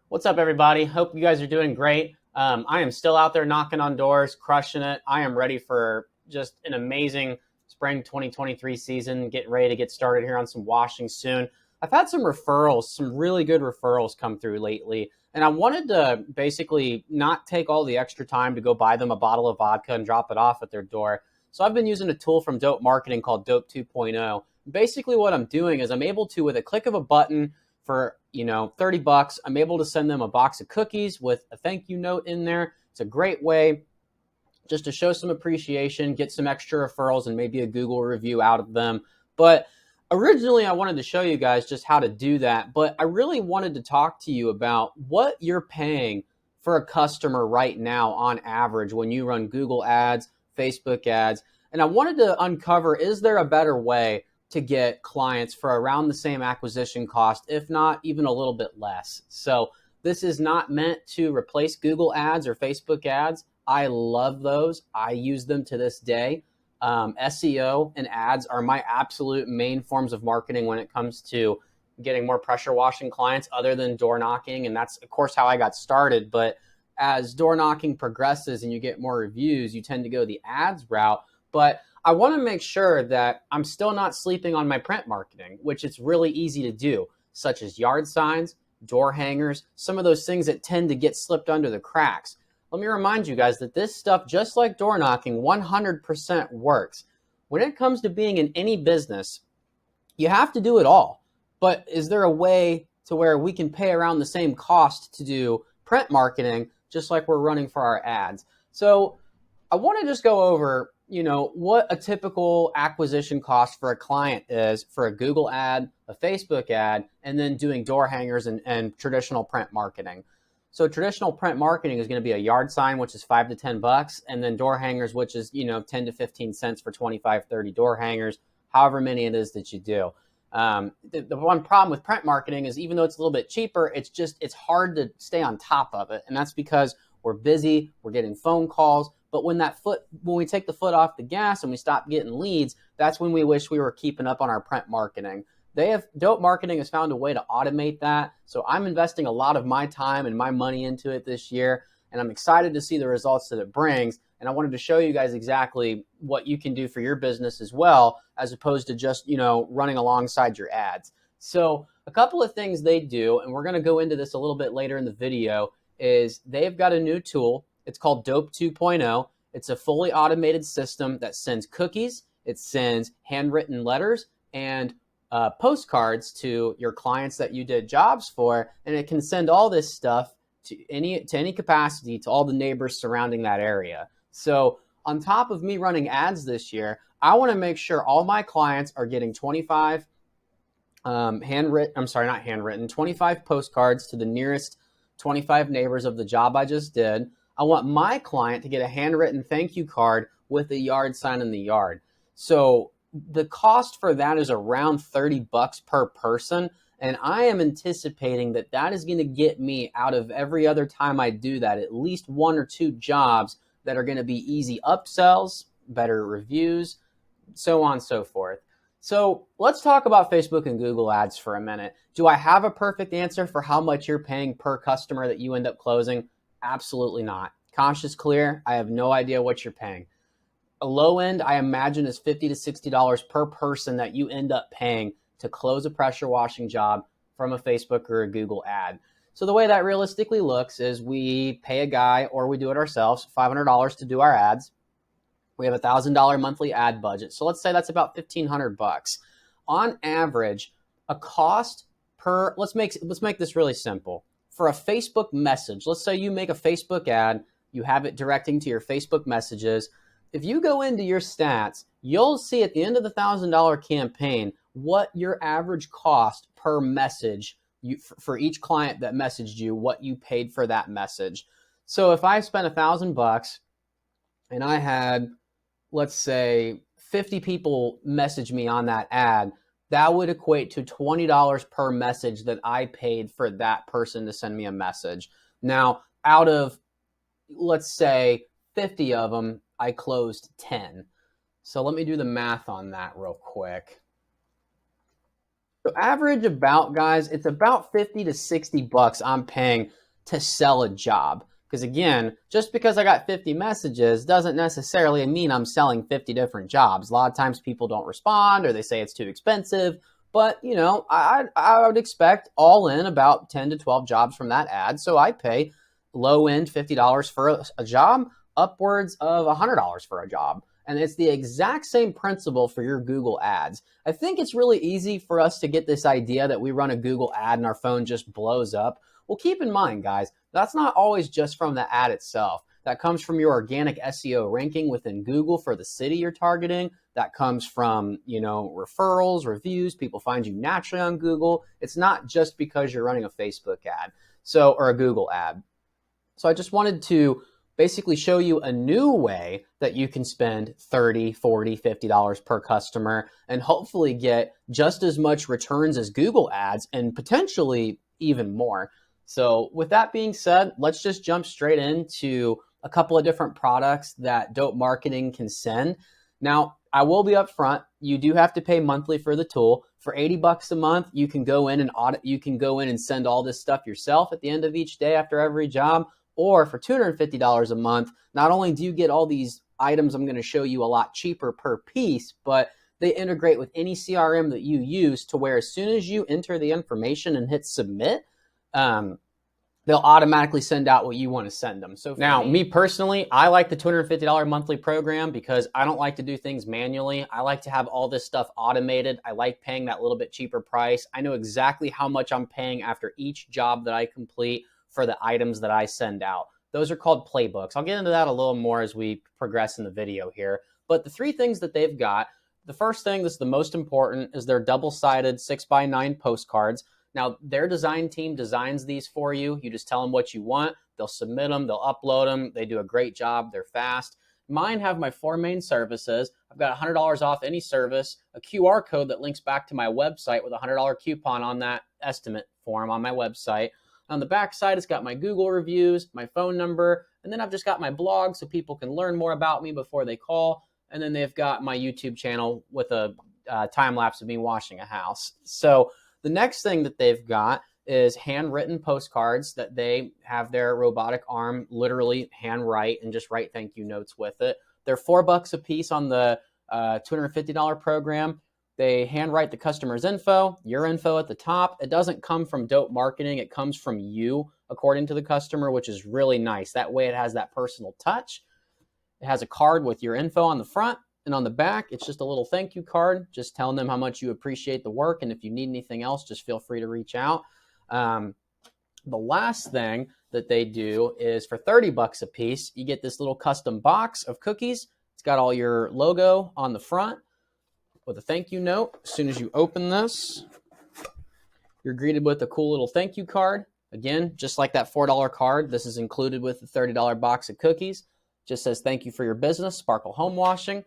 What's up, everybody? Hope you guys are doing great. I am still out there knocking on doors, crushing it. I am ready for just an amazing spring 2023 season, getting ready to get started here on some washing soon. I've had some referrals, some really good referrals come through lately, and I wanted to basically not take all the extra time to go buy them a bottle of vodka and drop it off at their door. So I've been using a tool from Dope Marketing called Dope 2.0. Basically, what I'm doing is I'm able to, with a click of a button, for 30 bucks, I'm able to send them a box of cookies with a thank you note in there. It's a great way just to show some appreciation, get some extra referrals, and maybe a Google review out of them. But originally, I wanted to show you guys just how to do that, but I really wanted to talk to you about what you're paying for a customer right now on average when you run Google ads, Facebook ads. And I wanted to uncover, is there a better way to get clients for around the same acquisition cost, if not even a little bit less? So this is not meant to replace Google ads or Facebook ads. I love those. I use them to this day. SEO and ads are my absolute main forms of marketing when it comes to getting more pressure washing clients other than door knocking. And that's, of course, how I got started. But as door knocking progresses and you get more reviews, you tend to go the ads route. But I want to make sure that I'm still not sleeping on my print marketing, which it's really easy to do, such as yard signs, door hangers, some of those things that tend to get slipped under the cracks. Let me remind you guys that this stuff, just like door knocking, 100% works. When it comes to being in any business, you have to do it all. But is there a way to where we can pay around the same cost to do print marketing, just like we're running for our ads? So I want to just go over what a typical acquisition cost for a client is for a Google ad, a Facebook ad, and then doing door hangers and traditional print marketing. So traditional print marketing is going to be a yard sign, which is $5 to $10, and then door hangers, which is 10 to 15 cents for 25, 30 door hangers, however many it is that you do. The one problem with print marketing is, even though it's a little bit cheaper, it's hard to stay on top of it, and that's because we're busy, we're getting phone calls. But when we take the foot off the gas and we stop getting leads, that's when we wish we were keeping up on our print marketing. Dope Marketing has found a way to automate that. So I'm investing a lot of my time and my money into it this year, and I'm excited to see the results that it brings. And I wanted to show you guys exactly what you can do for your business as well, as opposed to just, running alongside your ads. So a couple of things they do, and we're going to go into this a little bit later in the video, is they've got a new tool. It's called Dope 2.0. It's a fully automated system that sends cookies, it sends handwritten letters, and postcards to your clients that you did jobs for, and it can send all this stuff to any capacity to all the neighbors surrounding that 25 So on top of me running ads this year, I want to make sure all my clients are getting 25 25 postcards to the nearest 25 neighbors of the job I just did. I want my client to get a handwritten thank you card with a yard sign in the yard. So the cost for that is around 30 bucks per person. And I am anticipating that that is going to get me, out of every other time I do that, at least one or two jobs that are going to be easy upsells, better reviews, so on and so forth. So let's talk about Facebook and Google ads for a minute. Do I have a perfect answer for how much you're paying per customer that you end up closing? Absolutely not. Conscious clear, I have no idea what you're paying. A low end, I imagine, is $50 to $60 per person that you end up paying to close a pressure washing job from a Facebook or a Google ad. So the way that realistically looks is we pay a guy, or we do it ourselves, $500 to do our ads. We have a $1,000 monthly ad budget. So let's say that's about $1,500. On average, a cost per, let's make this really simple. For a Facebook message, let's say you make a Facebook ad, you have it directing to your Facebook messages. If you go into your stats, you'll see at the end of the $1,000 campaign what your average cost per message for each client that messaged you, what you paid for that message. So if I spent $1,000 and I had, let's say, 50 people message me on that ad, that would equate to $20 per message that I paid for that person to send me a message. Now, out of, let's say, 50 of them, I closed 10. So let me do the math on that real quick. So average about, guys, it's about 50 to 60 bucks I'm paying to sell a job. Because again, just because I got 50 messages doesn't necessarily mean I'm selling 50 different jobs. A lot of times people don't respond or they say it's too expensive. But, you know, I would expect all in about 10 to 12 jobs from that ad. So I pay low end $50 for a job, upwards of $100 for a job. And it's the exact same principle for your Google ads. I think it's really easy for us to get this idea that we run a Google ad and our phone just blows up. Well, keep in mind, guys, that's not always just from the ad itself. That comes from your organic SEO ranking within Google for the city you're targeting. That comes from, you know, referrals, reviews. People find you naturally on Google. It's not just because you're running a Facebook ad, or a Google ad. So I just wanted to basically show you a new way that you can spend $30, $40, $50 per customer and hopefully get just as much returns as Google ads and potentially even more. So with that being said, let's just jump straight into a couple of different products that Dope Marketing can send. Now, I will be upfront. You do have to pay monthly for the tool. For 80 bucks a month, you can go in and audit. You can go in and send all this stuff yourself at the end of each day after every job. Or for $250 a month, not only do you get all these items I'm going to show you a lot cheaper per piece, but they integrate with any CRM that you use to where as soon as you enter the information and hit submit, they'll automatically send out what you want to send them. So now, me personally, I like the $250 monthly program because I don't like to do things manually. I like to have all this stuff automated. I like paying that little bit cheaper price. I know exactly how much I'm paying after each job that I complete for the items that I send out. Those are called playbooks. I'll get into that a little more as we progress in the video here. But the three things that they've got, the first thing that's the most important is their double-sided 6x9 postcards. Now, their design team designs these for you. You just tell them what you want. They'll submit them. They'll upload them. They do a great job. They're fast. Mine have my 4 main services. I've got $100 off any service, a QR code that links back to my website with a $100 coupon on that estimate form on my website. On the back side, it's got my Google reviews, my phone number, and then I've just got my blog so people can learn more about me before they call. And then they've got my YouTube channel with a time lapse of me washing a house. So the next thing that they've got is handwritten postcards that they have their robotic arm literally handwrite and just write thank you notes with it. They're $4 a piece on the $250 program. They handwrite the customer's info, your info at the top. It doesn't come from Dope Marketing. It comes from you, according to the customer, which is really nice. That way it has that personal touch. It has a card with your info on the front, and on the back, it's just a little thank you card, just telling them how much you appreciate the work. And if you need anything else, just feel free to reach out. The last thing that they do is for $30 a piece, you get this little custom box of cookies. It's got all your logo on the front with a thank you note. As soon as you open this, you're greeted with a cool little thank you card. Again, just like that $4 card, this is included with the $30 box of cookies. Just says thank you for your business, Sparkle Home Washing.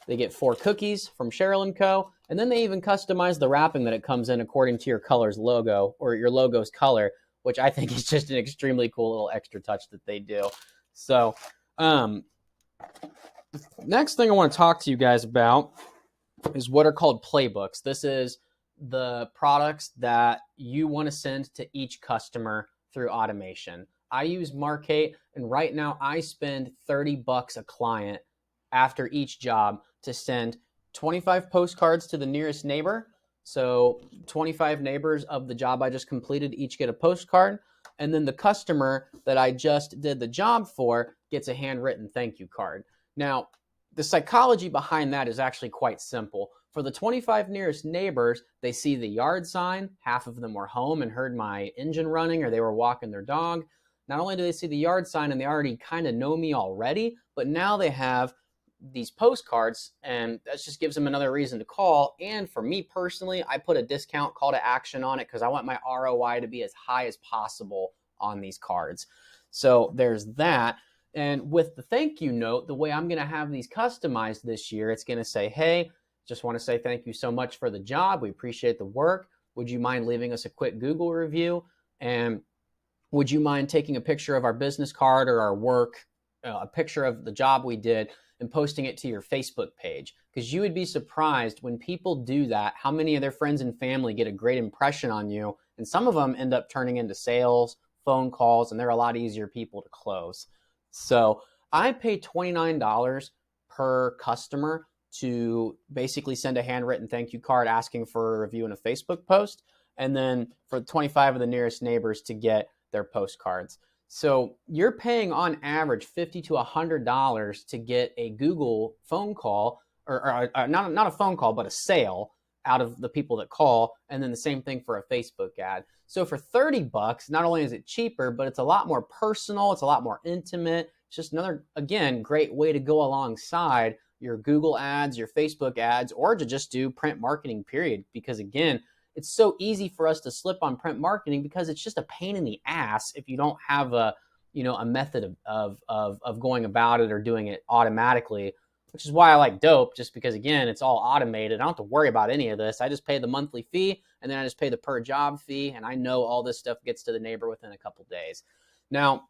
They get 4 cookies from Cheryl & Co. And then they even customize the wrapping that it comes in according to your color's logo or your logo's color, which I think is just an extremely cool little extra touch that they do. So next thing I want to talk to you guys about is what are called playbooks. This is the products that you want to send to each customer through automation. I use Markate, and right now I spend $30 a client after each job to send 25 postcards to the nearest neighbor. So 25 neighbors of the job I just completed each get a postcard. And then the customer that I just did the job for gets a handwritten thank you card. Now, the psychology behind that is actually quite simple. For the 25 nearest neighbors, they see the yard sign. Half of them were home and heard my engine running or they were walking their dog. Not only do they see the yard sign and they already kind of know me already, but now they have these postcards and that just gives them another reason to call. And for me personally, I put a discount call to action on it because I want my ROI to be as high as possible on these cards. So there's that. And with the thank you note, the way I'm going to have these customized this year, it's going to say, hey, just want to say thank you so much for the job. We appreciate the work. Would you mind leaving us a quick Google review? And would you mind taking a picture of our business card or our work, a picture of the job we did, and posting it to your Facebook page. Because you would be surprised when people do that, how many of their friends and family get a great impression on you. And some of them end up turning into sales, phone calls, and they're a lot easier people to close. So I pay $29 per customer to basically send a handwritten thank you card asking for a review in a Facebook post, and then for 25 of the nearest neighbors to get their postcards. So you're paying on average $50 to $100 to get a Google phone call, or not a phone call, but a sale out of the people that call, and then the same thing for a Facebook ad. So for $30, not only is it cheaper, but it's a lot more personal, it's a lot more intimate. It's just another, again, great way to go alongside your Google ads, your Facebook ads, or to just do print marketing, period. Because again, it's so easy for us to slip on print marketing because it's just a pain in the ass if you don't have a method of going about it or doing it automatically, which is why I like Dope, just because again, it's all automated. I don't have to worry about any of this. I just pay the monthly fee, and then I just pay the per job fee, and I know all this stuff gets to the neighbor within a couple days. Now,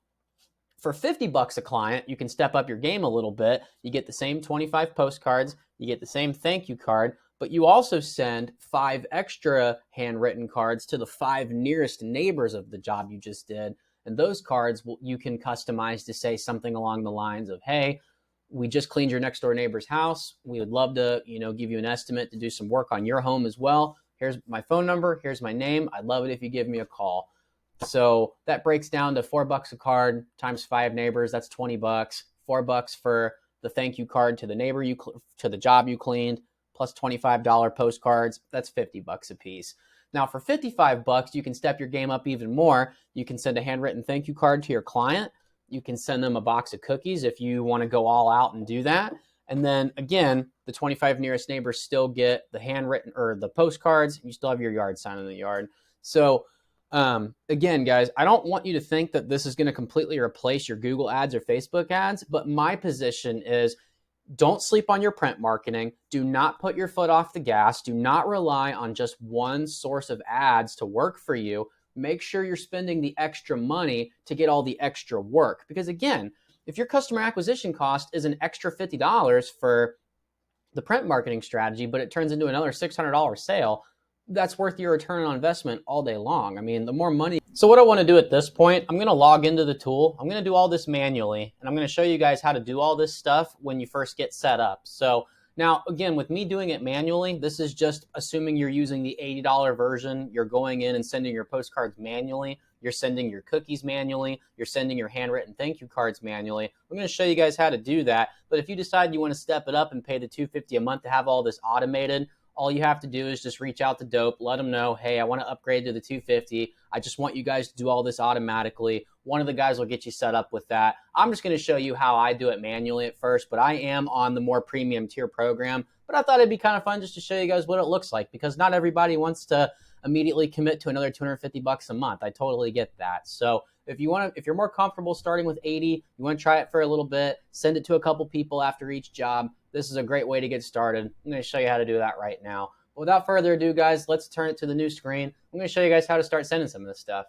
for $50 a client, you can step up your game a little bit. You get the same 25 postcards, you get the same thank you card, but you also send 5 extra handwritten cards to the 5 nearest neighbors of the job you just did. And those cards you can customize to say something along the lines of, hey, we just cleaned your next door neighbor's house. We would love to, give you an estimate to do some work on your home as well. Here's my phone number. Here's my name. I'd love it if you give me a call. So that breaks down to $4 a card times 5 neighbors. That's $20. $4 for the thank you card to the neighbor to the job you cleaned, plus $25 postcards. That's $50 a piece. Now for $55, you can step your game up even more. You can send a handwritten thank you card to your client. You can send them a box of cookies if you want to go all out and do that. And then again, the 25 nearest neighbors still get the handwritten or the postcards. You still have your yard sign in the yard. So again, guys, I don't want you to think that this is going to completely replace your Google ads or Facebook ads, but my position is don't sleep on your print marketing. Do not put your foot off the gas. Do not rely on just one source of ads to work for you. Make sure you're spending the extra money to get all the extra work. Because again, if your customer acquisition cost is an extra $50 for the print marketing strategy, but it turns into another $600 sale, that's worth your return on investment all day long. I mean, the more money. So what I want to do at this point, I'm going to log into the tool. I'm going to do all this manually, and I'm going to show you guys how to do all this stuff when you first get set up. So now, again, with me doing it manually, this is just assuming you're using the $80 version. You're going in and sending your postcards manually. You're sending your cookies manually. You're sending your handwritten thank you cards manually. I'm going to show you guys how to do that. But if you decide you want to step it up and pay the $250 a month to have all this automated, all you have to do is just reach out to Dope, let them know, hey, I want to upgrade to the $250. I just want you guys to do all this automatically. One of the guys will get you set up with that. I'm just going to show you how I do it manually at first, but I am on the more premium tier program. But I thought it'd be kind of fun just to show you guys what it looks like, because not everybody wants to immediately commit to another $250 a month. I totally get that. So if you're more comfortable starting with 80, you want to try it for a little bit, send it to a couple people after each job, this is a great way to get started. I'm going to show you how to do that right now. But without further ado, guys, let's turn it to the new screen. I'm going to show you guys how to start sending some of this stuff.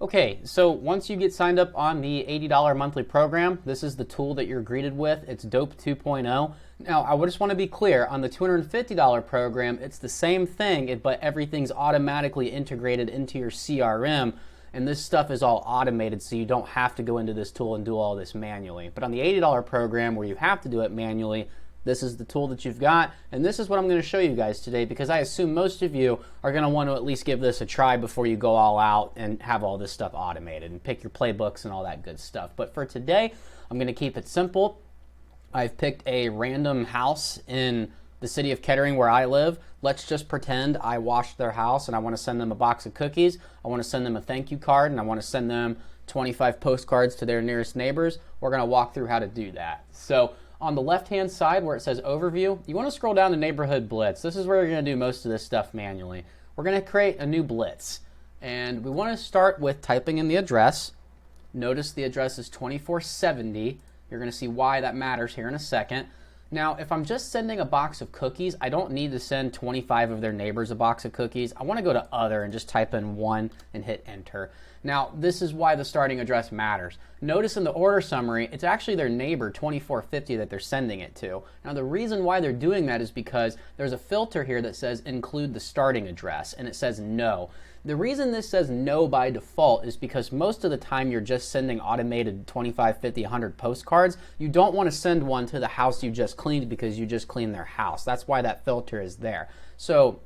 Okay, so once you get signed up on the $80 monthly program, this is the tool that you're greeted with. It's Dope 2.0. Now, I just want to be clear, on the $250 program, it's the same thing, but everything's automatically integrated into your CRM, and this stuff is all automated, so you don't have to go into this tool and do all this manually. But on the $80 program, where you have to do it manually, this is the tool that you've got, and this is what I'm going to show you guys today, because I assume most of you are going to want to at least give this a try before you go all out and have all this stuff automated and pick your playbooks and all that good stuff. But for today, I'm going to keep it simple. I've picked a random house in the city of Kettering where I live. Let's just pretend I washed their house and I want to send them a box of cookies. I want to send them a thank you card, and I want to send them 25 postcards to their nearest neighbors. We're going to walk through how to do that. So on the left-hand side where it says Overview, you want to scroll down to Neighborhood Blitz. This is where you're going to do most of this stuff manually. We're going to create a new blitz, and we want to start with typing in the address. Notice the address is 2470. You're going to see why that matters here in a second. Now, if I'm just sending a box of cookies, I don't need to send 25 of their neighbors a box of cookies. I want to go to other and just type in 1 and hit enter. Now, this is why the starting address matters. Notice in the order summary, it's actually their neighbor 2450 that they're sending it to. Now, the reason why they're doing that is because there's a filter here that says include the starting address, and it says no. The reason this says no by default is because most of the time you're just sending automated 25, 50, 100 postcards. You don't want to send one to the house you just cleaned because you just cleaned their house. That's why that filter is there. So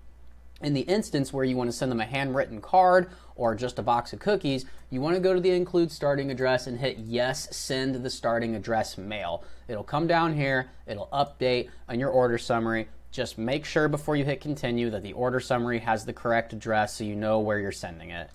in the instance where you want to send them a handwritten card or just a box of cookies, you want to go to the include starting address and hit yes, send the starting address mail. It'll come down here, it'll update on your order summary. Just make sure before you hit continue that the order summary has the correct address so you know where you're sending it.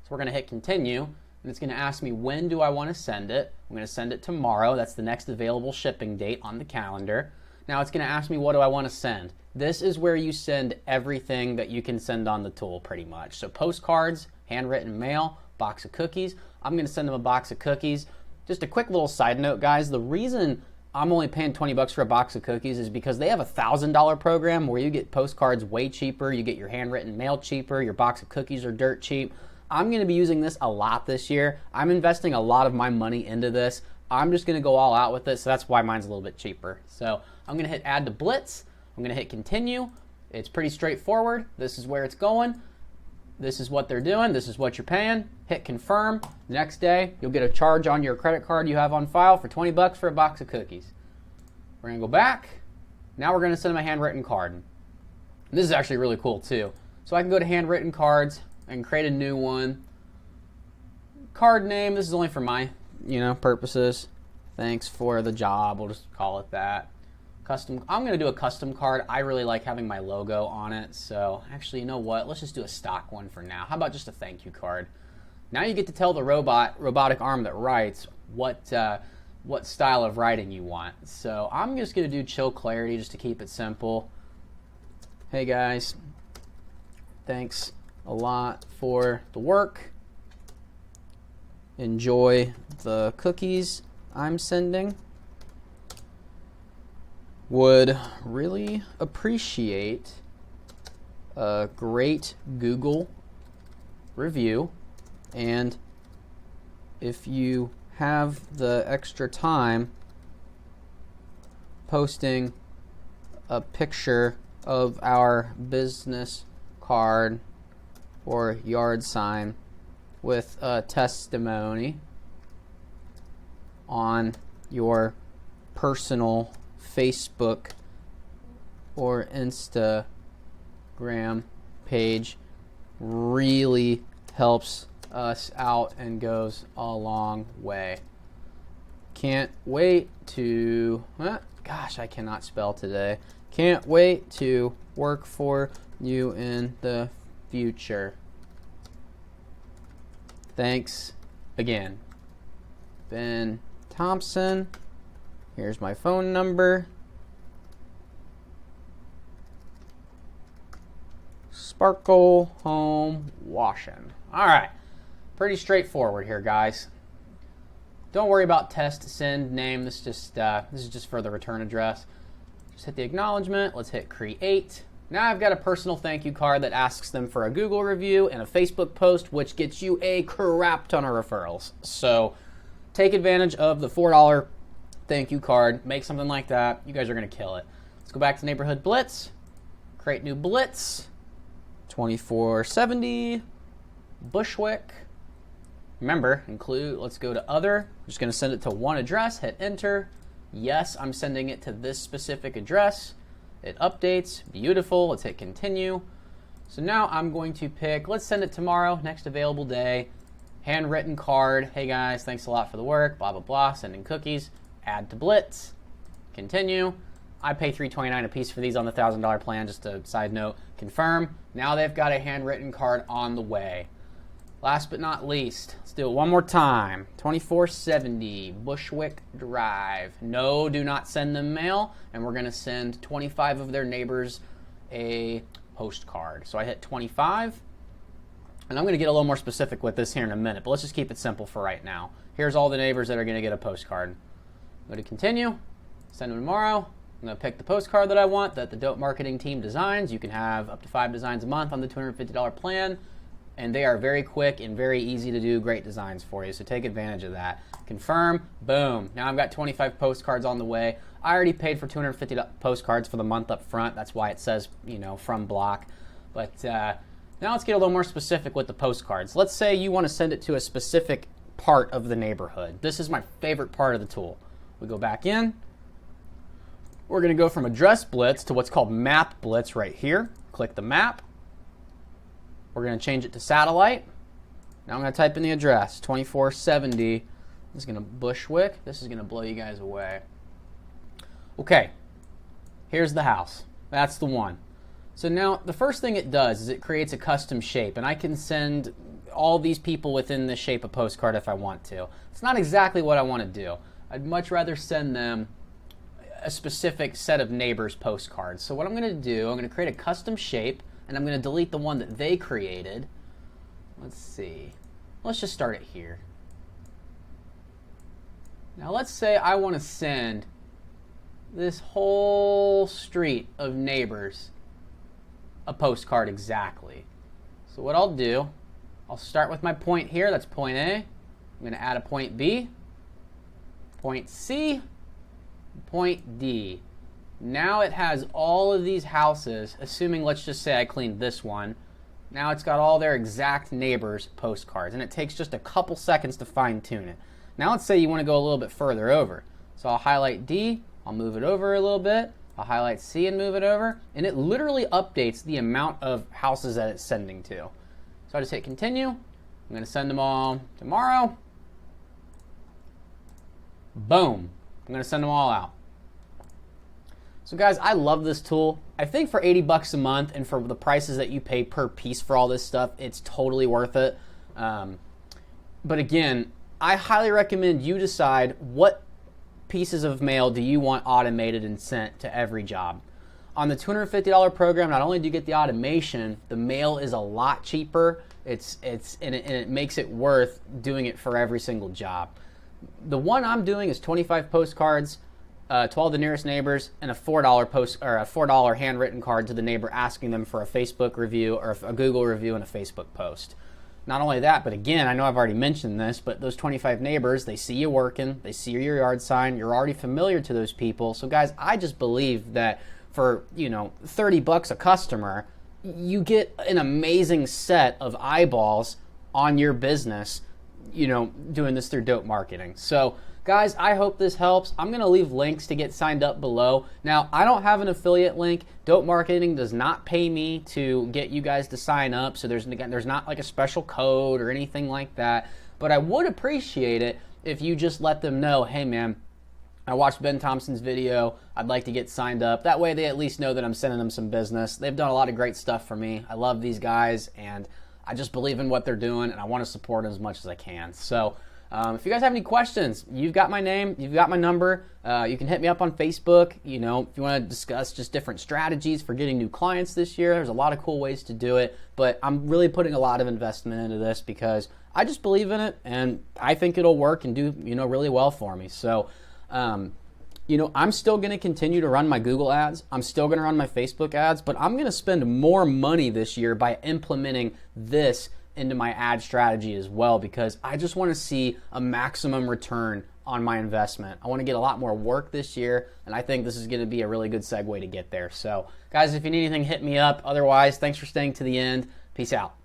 So we're going to hit continue, and it's going to ask me when do I want to send it. I'm going to send it tomorrow. That's the next available shipping date on the calendar. Now it's going to ask me what do I want to send. This is where you send everything that you can send on the tool pretty much. So postcards, handwritten mail, box of cookies. I'm going to send them a box of cookies. Just a quick little side note, guys. The reason I'm only paying 20 bucks for a box of cookies is because they have a $1,000 program where you get postcards way cheaper, you get your handwritten mail cheaper, your box of cookies are dirt cheap. I'm going to be using this a lot this year. I'm investing a lot of my money into this. I'm just going to go all out with it, so that's why mine's a little bit cheaper. So I'm going to hit add to Blitz. I'm going to hit continue. It's pretty straightforward. This is where it's going. This is what they're doing. This is what you're paying. Hit confirm. The next day, you'll get a charge on your credit card you have on file for 20 bucks for a box of cookies. We're going to go back. Now we're going to send them a handwritten card. And this is actually really cool too. So I can go to handwritten cards and create a new one. Card name, this is only for my, purposes. Thanks for the job. We'll just call it that. Custom. I'm going to do a custom card. I really like having my logo on it. So actually, you know what? Let's just do a stock one for now. How about just a thank you card? Now you get to tell the robotic arm that writes what style of writing you want. So I'm just going to do chill clarity just to keep it simple. Hey guys, thanks a lot for the work. Enjoy the cookies I'm sending. Would really appreciate a great Google review, and if you have the extra time, posting a picture of our business card or yard sign with a testimony on your personal Facebook or Instagram page really helps us out and goes a long way. Can't wait to, gosh, I cannot spell today. Can't wait to work for you in the future. Thanks again. Ben Thompson. Here's my phone number. Sparkle Home Washing. All right, pretty straightforward here, guys. Don't worry about test send name. This is just for the return address. Just hit the acknowledgement. Let's hit create. Now I've got a personal thank you card that asks them for a Google review and a Facebook post, which gets you a crap ton of referrals. So take advantage of the $4 thank you card. Make something like that. You guys are going to kill it. Let's go back to Neighborhood Blitz. Create new Blitz. 2470. Bushwick. Remember, let's go to other. I'm just going to send it to one address. Hit enter. Yes, I'm sending it to this specific address. It updates. Beautiful. Let's hit continue. So now I'm going to pick, let's send it tomorrow, next available day. Handwritten card. Hey guys, thanks a lot for the work. Blah, blah, blah. Sending cookies. Add to Blitz. Continue. I pay $3.29 a piece for these on the $1,000 plan. Just a side note. Confirm. Now they've got a handwritten card on the way. Last but not least, let's do it one more time. 2470 Bushwick Drive. No, do not send them mail. And we're going to send 25 of their neighbors a postcard. So I hit 25. And I'm going to get a little more specific with this here in a minute. But let's just keep it simple for right now. Here's all the neighbors that are going to get a postcard. Go to continue. Send them tomorrow. I'm going to pick the postcard that I want that the Dope Marketing team designs. You can have up to 5 designs a month on the $250 plan, and they are very quick and very easy to do great designs for you, so take advantage of that. Confirm, boom. Now I've got 25 postcards on the way. I already paid for 250 postcards for the month up front. That's why it says, from block. But now let's get a little more specific with the postcards. Let's say you want to send it to a specific part of the neighborhood. This is my favorite part of the tool. We go back in. We're going to go from address blitz to what's called map blitz right here. Click the map. We're going to change it to satellite. Now I'm going to type in the address, 2470. This is going to Bushwick. This is going to blow you guys away. Okay, here's the house. That's the one. So now the first thing it does is it creates a custom shape, and I can send all these people within this shape a postcard if I want to. It's not exactly what I want to do. I'd much rather send them a specific set of neighbors postcards. So what I'm going to do, I'm going to create a custom shape, and I'm going to delete the one that they created. Let's see. Let's just start it here. Now let's say I want to send this whole street of neighbors a postcard exactly. So what I'll do, I'll start with my point here. That's point A. I'm going to add a point B, point C, point D. Now it has all of these houses, assuming, let's just say I cleaned this one. Now it's got all their exact neighbors' postcards, and it takes just a couple seconds to fine tune it. Now let's say you want to go a little bit further over. So I'll highlight D, I'll move it over a little bit, I'll highlight C and move it over, and it literally updates the amount of houses that it's sending to. So I just hit continue. I'm going to send them all tomorrow. Boom. I'm going to send them all out. So guys, I love this tool. I think for 80 bucks a month and for the prices that you pay per piece for all this stuff, it's totally worth it. But again, I highly recommend you decide what pieces of mail do you want automated and sent to every job. On the $250 program, not only do you get the automation, the mail is a lot cheaper. And it makes it worth doing it for every single job. The one I'm doing is 25 postcards, 12 the nearest neighbors, and a $4 handwritten card to the neighbor asking them for a Facebook review or a Google review and a Facebook post. Not only that, but again, I know I've already mentioned this, but those 25 neighbors, they see you working, they see your yard sign, you're already familiar to those people. So guys, I just believe that for, 30 bucks a customer, you get an amazing set of eyeballs on your business, doing this through Dope Marketing. So guys, I hope this helps. I'm going to leave links to get signed up below. Now, I don't have an affiliate link. Dope Marketing does not pay me to get you guys to sign up, so there's not like a special code or anything like that. But I would appreciate it if you just let them know, hey man, I watched Ben Thompson's video. I'd like to get signed up. That way they at least know that I'm sending them some business. They've done a lot of great stuff for me. I love these guys, and I just believe in what they're doing, and I want to support them as much as I can. So if you guys have any questions, you've got my name, you've got my number. You can hit me up on Facebook. If you want to discuss just different strategies for getting new clients this year, there's a lot of cool ways to do it. But I'm really putting a lot of investment into this because I just believe in it, and I think it'll work and do really well for me. So I'm still going to continue to run my Google ads. I'm still going to run my Facebook ads, but I'm going to spend more money this year by implementing this into my ad strategy as well, because I just want to see a maximum return on my investment. I want to get a lot more work this year, and I think this is going to be a really good segue to get there. So guys, if you need anything, hit me up. Otherwise, thanks for staying to the end. Peace out.